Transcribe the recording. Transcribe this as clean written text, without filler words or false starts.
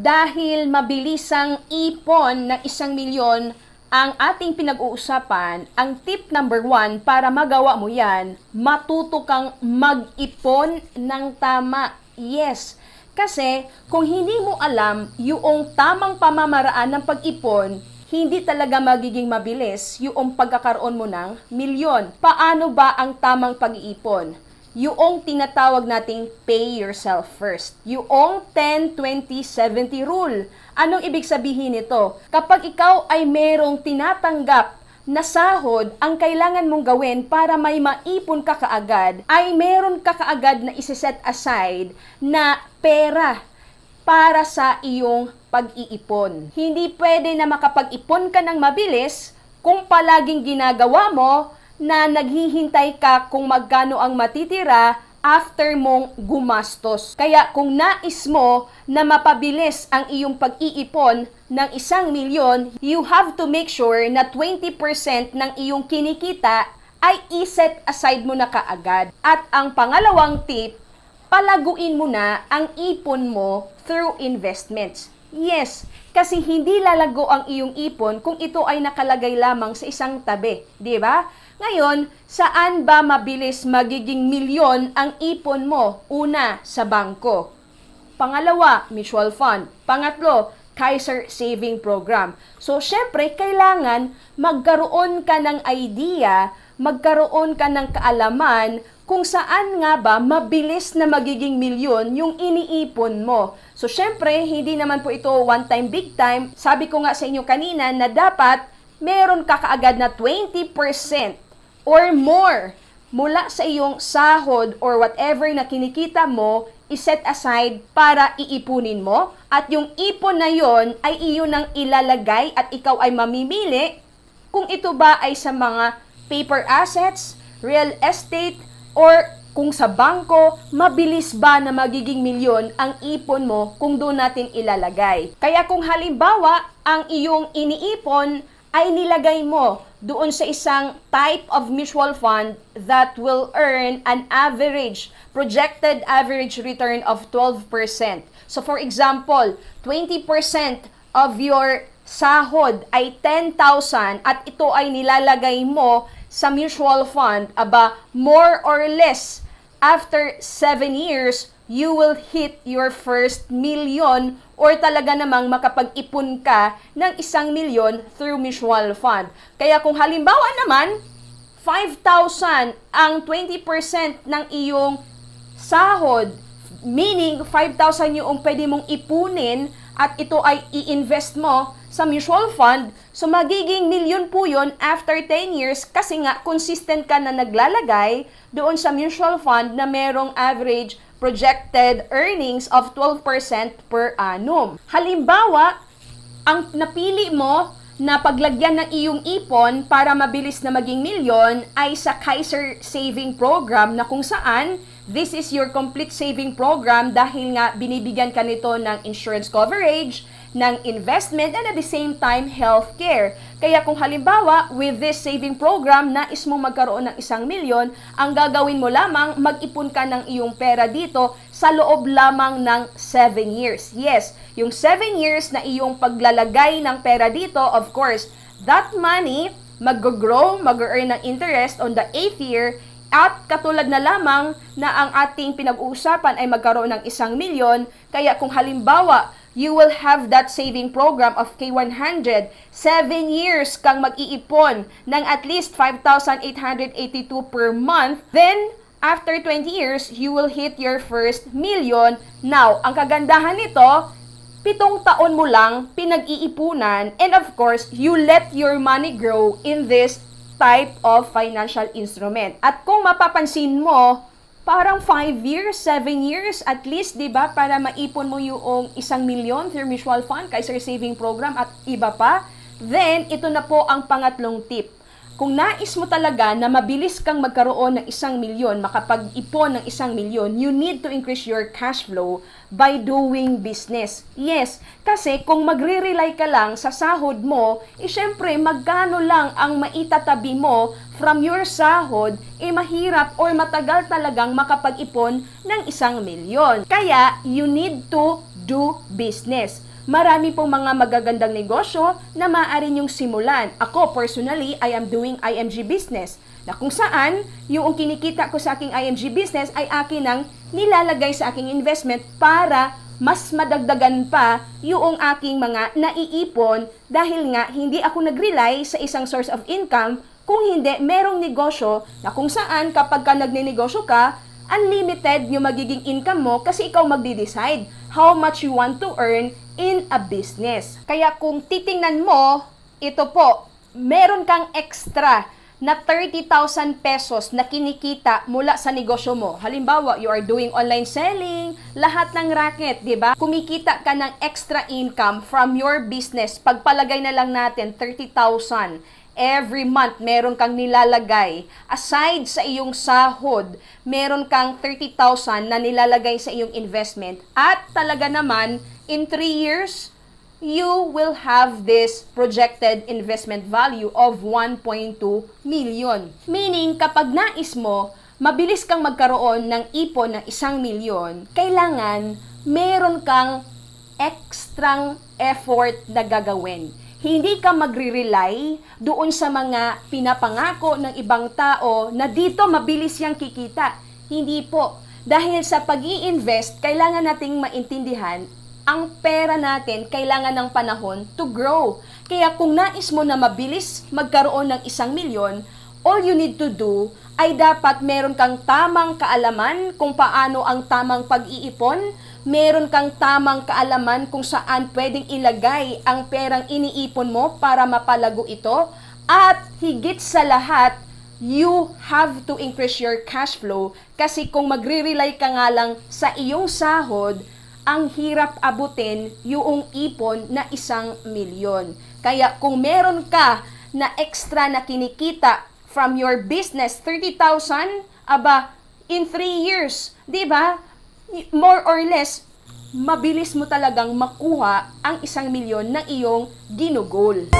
Dahil mabilisang ipon ng 1,000,000 ang ating pinag-uusapan, ang tip number 1 para magawa mo yan, matuto kang mag-ipon ng tama. Yes, kasi kung hindi mo alam yung tamang pamamaraan ng pag-ipon, hindi talaga magiging mabilis yung pagkakaroon mo ng milyon. Paano ba ang tamang pag-iipon? Yung tinatawag nating pay yourself first. Yung 10-20-70 rule. Anong ibig sabihin nito? Kapag ikaw ay merong tinatanggap na sahod, ang kailangan mong gawin para may maipon ka kaagad, ay meron ka kaagad na isi-set aside na pera para sa iyong pag-iipon. Hindi pwede na makapag-ipon ka ng mabilis kung palaging ginagawa mo na naghihintay ka kung magkano ang matitira after mong gumastos. Kaya kung nais mo na mapabilis ang iyong pag-iipon ng 1,000,000, you have to make sure na 20% ng iyong kinikita ay i-set aside mo na kaagad. At ang pangalawang tip, palaguin mo na ang ipon mo through investments. Yes, kasi hindi lalago ang iyong ipon kung ito ay nakalagay lamang sa isang tabi, di ba? Ngayon, saan ba mabilis magiging milyon ang ipon mo? Una, sa bangko. Pangalawa, mutual fund. Pangatlo, Kaiser Saving Program. So, syempre, kailangan magkaroon ka ng idea, magkaroon ka ng kaalaman kung saan nga ba mabilis na magiging milyon yung iniipon mo. So, syempre, hindi naman po ito one time, big time. Sabi ko nga sa inyo kanina na dapat meron ka kaagad na 20% or more mula sa iyong sahod or whatever na kinikita mo, iset aside para iipunin mo. At yung ipon na yon ay iyon ang ilalagay at ikaw ay mamimili kung ito ba ay sa mga paper assets, real estate, or kung sa bangko, mabilis ba na magiging milyon ang ipon mo kung doon natin ilalagay. Kaya kung halimbawa, ang iyong iniipon ay nilagay mo doon sa isang type of mutual fund that will earn an projected average return of 12%. So for example, 20% of your sahod ay 10,000 at ito ay nilalagay mo sa mutual fund, more or less, after 7 years, you will hit your first million or talaga namang makapag-ipon ka ng 1,000,000 through mutual fund. Kaya kung halimbawa naman, 5,000 ang 20% ng iyong sahod, meaning 5,000 yung pwede mong ipunin at ito ay i-invest mo sa mutual fund, so magiging milyon po yun after 10 years kasi nga consistent ka na naglalagay doon sa mutual fund na merong average projected earnings of 12% per annum. Halimbawa, ang napili mo na paglagyan ng iyong ipon para mabilis na maging milyon ay sa Kaiser Saving Program na kung saan this is your complete saving program dahil nga binibigyan ka nito ng insurance coverage, ng investment, and at the same time, healthcare. Kaya kung halimbawa, with this saving program, nais mong magkaroon ng 1,000,000, ang gagawin mo lamang, mag-ipon ka ng iyong pera dito sa loob lamang ng 7 years. Yes, yung 7 years na iyong paglalagay ng pera dito, of course, that money mag-grow, mag-earn ng interest on the 8th year, at katulad na lamang na ang ating pinag-uusapan ay magkaroon ng 1,000,000, kaya kung halimbawa, you will have that saving program of K100. 7 years kang mag-iipon ng at least 5,882 per month. Then, after 20 years, you will hit your first million. Now, ang kagandahan nito, 7 taon mo lang pinag-iipunan, and of course, you let your money grow in this type of financial instrument. At kung mapapansin mo, parang 5 years, 7 years at least, di ba, para maipon mo yung 1,000,000 through mutual fund, Kaiser Saving Program at iba pa. Then, ito na po ang pangatlong tip. Kung nais mo talaga na mabilis kang magkaroon ng 1,000,000, makapag-ipon ng 1,000,000, you need to increase your cash flow by doing business. Yes, kasi kung magre-rely ka lang sa sahod mo, syempre magkano lang ang maitatabi mo from your sahod, mahirap or matagal talagang makapag-ipon ng 1,000,000. Kaya, you need to do business. marami pong mga magagandang negosyo na maaari niyong simulan. Ako, personally, I am doing IMG business na kung saan yung kinikita ko sa aking IMG business ay akin ang nilalagay sa aking investment para mas madagdagan pa yung aking mga naiipon dahil nga hindi ako nag-rely sa isang source of income kung hindi merong negosyo na kung saan kapag ka nagnenegosyo ka, unlimited yung magiging income mo kasi ikaw magde-decide how much you want to earn in a business. Kaya kung titingnan mo, ito po, meron kang extra na 30,000 pesos na kinikita mula sa negosyo mo. Halimbawa, you are doing online selling, lahat ng racket, di ba? Kumikita ka ng extra income from your business. Pagpalagay na lang natin, 30,000. Every month, meron kang nilalagay. Aside sa iyong sahod, meron kang 30,000 na nilalagay sa iyong investment. At talaga naman, in 3 years, you will have this projected investment value of 1.2 million. Meaning, kapag nais mo, mabilis kang magkaroon ng ipon ng 1 milyon, kailangan meron kang extrang effort na gagawin. Hindi ka magre-rely doon sa mga pinapangako ng ibang tao na dito mabilis yang kikita. Hindi po. Dahil sa pag-i-invest, kailangan nating maintindihan ang pera natin kailangan ng panahon to grow. Kaya kung nais mo na mabilis magkaroon ng 1 milyon, all you need to do ay dapat meron kang tamang kaalaman kung paano ang tamang pag-iipon, meron kang tamang kaalaman kung saan pwedeng ilagay ang perang iniipon mo para mapalago ito, at higit sa lahat, you have to increase your cash flow kasi kung magre-rely ka nga lang sa iyong sahod, ang hirap abutin yung ipon na 1 milyon. Kaya kung meron ka na extra na kinikita from your business, 30,000, aba, in 3 years, di ba? More or less, mabilis mo talagang makuha ang 1 milyon na iyong ginugol.